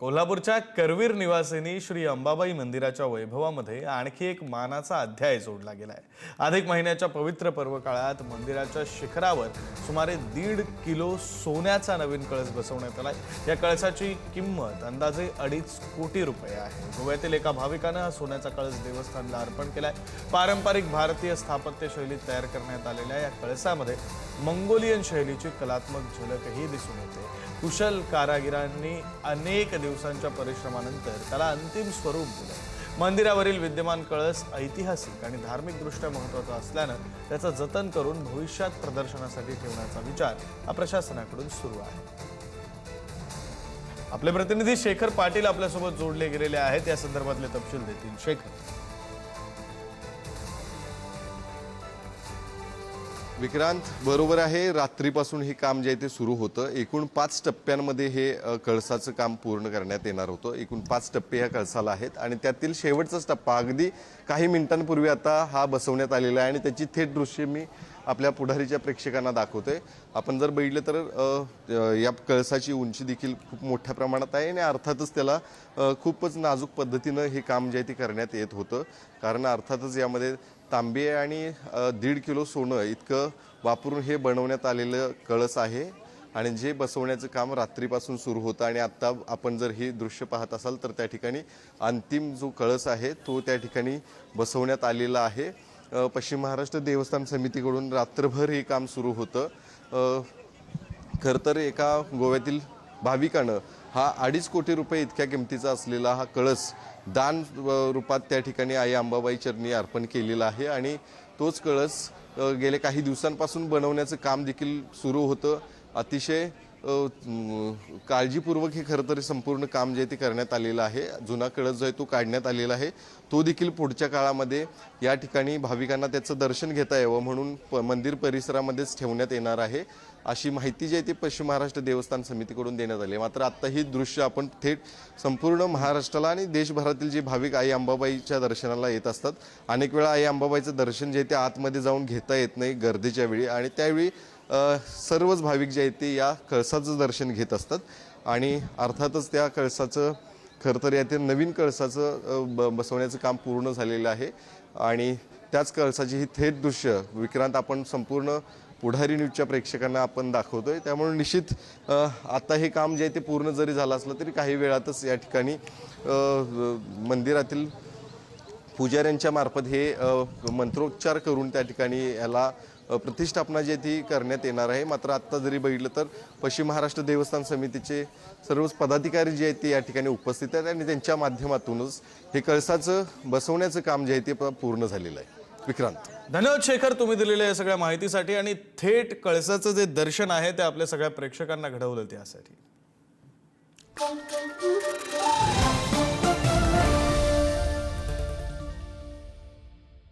कोल्हापूरच्या करवीर निवासिनी श्री अंबाबाई मंदिराच्या वैभवामध्ये आणखी एक मानाचा अध्याय जोडला गेलाय। अधिक महिन्याच्या पवित्र पर्व काळात मंदिराच्या शिखरावर सुमारे 1.5 किलो सोन्याचा नवीन कळस बसवण्यात आलाय। या कळसाची किंमत अंदाजे 2.5 कोटी रुपये आहे। गोव्यातील एका भाविकाने हा सोन्याचा कळस देवस्थानला अर्पण केलाय। पारंपरिक भारतीय स्थापत्य शैलीत तयार करण्यात आलेल्या या कळसामध्ये मंगोलियन शैलीची कलात्मक झलकही दिसून येते। कुशल कारागिरांनी अनेक दिवसांच्या परिश्रमानंतर त्याला अंतिम स्वरूप दिले। मंदिरावरील विद्यमान कळस ऐतिहासिक आणि धार्मिक दृष्ट्या महत्त्वाचा असल्याने त्याचं जतन करून भविष्यात प्रदर्शनासाठी ठेवण्याचा विचार प्रशासनाकडून सुरू आहे। आपले प्रतिनिधी शेखर पाटील आपल्यासोबत जोडले गेलेले आहेत, या संदर्भातले तपशील देतील। शेखर। विक्रांत, बरोबर आहे, रात्रीपासून हे काम जे आहे ते सुरू होतं। एकूण 5 टप्प्यांमध्ये हे कळसाचं काम पूर्ण करण्यात येणार होतं। एकूण 5 टप्पे या कळसाला आहेत आणि त्यातील शेवटचाच टप्पा अगदी काही मिनिटांपूर्वी आता हा बसवण्यात आलेला आहे आणि त्याची थेट दृश्य मी आपल्या पुढारीच्या प्रेक्षकांना दाखवतोय। आपण जर बघितलं तर या कळसाची उंची देखील खूप मोठ्या प्रमाणात आहे आणि अर्थातच त्याला खूपच नाजूक पद्धतीनं हे काम जे आहे ते करण्यात येत होतं, कारण अर्थातच यामध्ये तांबे आणि 1.5 किलो सोनं इतकं वापरून हे बनवण्यात आलेलं कळस आहे आणि जे बसवण्याचं काम रात्रीपासून सुरू होतं आणि आत्ता आपण जर हे दृश्य पाहत असाल तर त्या ठिकाणी अंतिम जो कळस आहे तो त्या ठिकाणी बसवण्यात आलेला आहे। पश्चिम महाराष्ट्र देवस्थान समितीकडून रात्रभर हे काम सुरू होतं। खरं तर एका गोव्यातील भाविकानं हा 2.5 कोटी रुपये इतक्या किमतीचा असलेला हा कळस दान रूपात त्या ठिकाणी आई अंबाबाई चरणी अर्पण केलेला आहे आणि तोच कळस गेले काही दिवसांपासून बनवण्याचं काम देखील सुरू होतं। अतिशय काळजीपूर्वक हे खरं तर संपूर्ण काम जे ते करण्यात आलेलं आहे। जुना कळस जो आहे तो काढण्यात आलेला आहे, तो देखील पुढच्या काळामध्ये या ठिकाणी भाविकांना त्याचं दर्शन घेता यावं म्हणून मंदिर परिसरामध्येच ठेवण्यात येणार आहे, अशी माहिती जी आहे ती पश्चिम महाराष्ट्र देवस्थान समितीकडून देण्यात आली। मात्र आता ही दृश्य आपण थेट संपूर्ण महाराष्ट्राला आणि देशभरातील जे भाविक आई अंबाबाईच्या दर्शनाला येत असतात, अनेक वेळा आई अंबाबाईचं दर्शन जे ते आतमध्ये जाऊन घेता येत नाही गर्दीच्या वेळी आणि त्यावेळी सर्वच भाविक जे आहेत ते या कळसाचं दर्शन घेत असतात आणि अर्थातच त्या कळसाचं खरं तर यातील नवीन कळसाचं बसवण्याचं काम पूर्ण झालेलं आहे आणि त्याच कळसाची ही थेट दृश्य विक्रांत आपण संपूर्ण पुढारी न्यूजच्या प्रेक्षकांना आपण दाखवतोय। त्यामुळे निश्चित आता हे काम जे आहे ते पूर्ण जरी झालं असलं तरी काही वेळातच या ठिकाणी मंदिरातील पुजाऱ्यांच्या मार्फत हे मंत्रोच्चार करून त्या ठिकाणी याला प्रतिष्ठापना जी ती करण्यात येणार आहे। मात्र आत्ता जरी बघितलं तर पश्चिम महाराष्ट्र देवस्थान समितीचे सर्वच पदाधिकारी जे आहेत ते या ठिकाणी उपस्थित आहेत आणि त्यांच्या माध्यमातूनच हे कळसाचं बसवण्याचं काम जे आहे ते पूर्ण झालेलं आहे। विक्रांत, धन्यवाद शेखर, तुम्ही दिलेल्या या सगळ्या माहितीसाठी आणि थेट कळसाचं जे दर्शन आहे ते आपल्या सगळ्या प्रेक्षकांना घडवलं त्यासाठी।